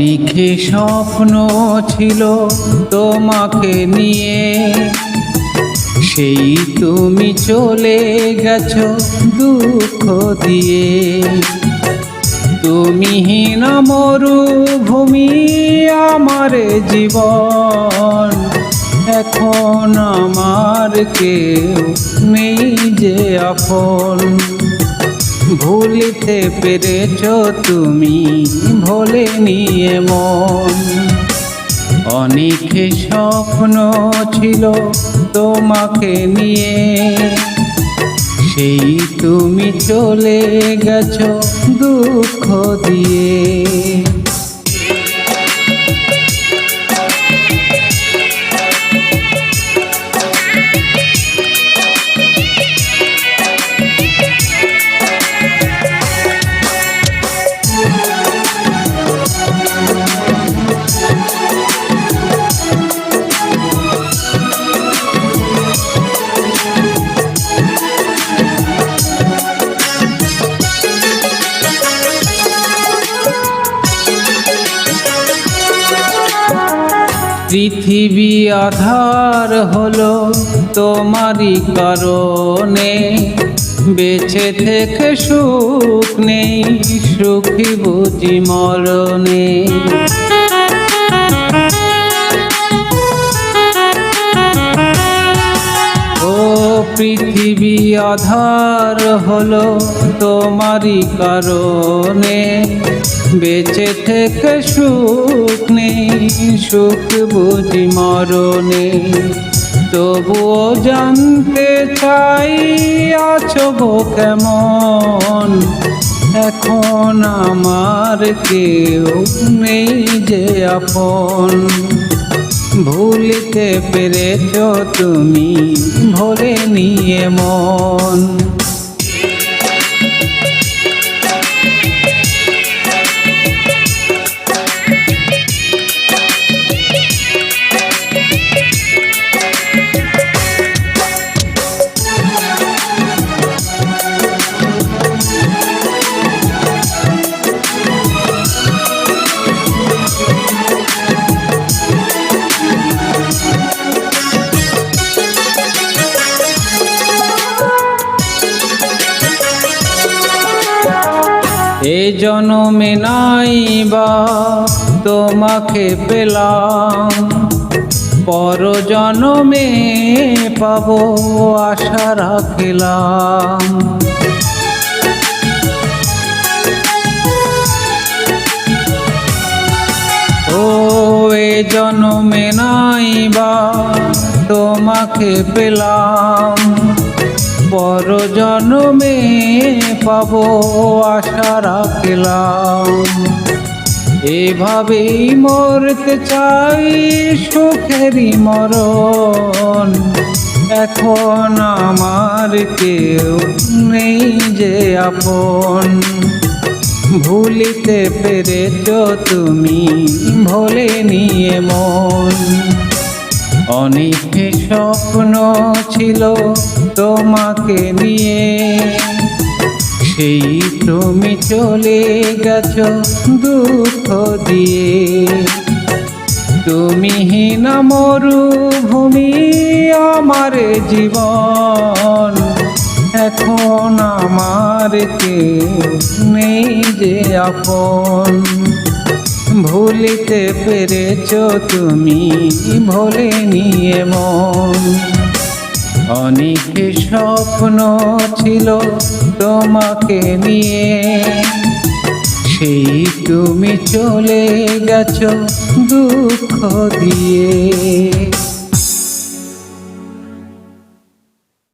অনেকে স্বপ্ন ছিল তোমাকে নিয়ে, সেই তুমি চলে গেছো দুঃখ দিয়ে। তুমিহীন মরুভূমি আমার জীবন, এখন আমার কেউ নেই যে আপন। ভুলিতে পেরেছ তুমি, ভোলেনি মন। অনেক স্বপ্ন ছিল তোমাকে নিয়ে, সেই তুমি চলে গেছো দুঃখ দিয়ে। পৃথিবী আধার হলো তোমারই কারণে, বেঁচে থেকে সুখ নেই, সুখী বুঝি মরণে। ও পৃথিবী আধার হলো তোমারই কারণে, বেঁচে থেকে সুখ নেই, সুখ বুঝি মরণে। তবুও জানতে চাই আছো গো কেমন, এখন আমার কেউ নেই যে আপন। ভুলিতে পেরেছ তুমি, ভোলেনি মন। এ জনমে নাই বা তোমাকে পেলাম, পর জনমে পাবো আশা রাখিলাম। ও এ জনমে নাই বা তোমাকে পেলাম, পর জনমে পাবো আশা রাখলাম। এভাবেই মরতে চাই সুখেরই মরণ, এখন আমার কেউ নেই যে আপন। ভুলিতে পেরেছ তুমি, ভোলেনি মন। অনেক স্বপ্ন ছিল তোমাকে নিয়ে, সেই তুমি চলে গেছো দুঃখ দিয়ে। তুমিহীন মরুভূমি আমার জীবন, এখন আমার কেউ নেই যে আপন। ভুলিতে পেরেছ তুমি, ভোলেনি মন। অনেক স্বপ্ন ছিল তোমাকে নিয়ে, সেই তুমি চলে গেছো দুঃখ দিয়ে।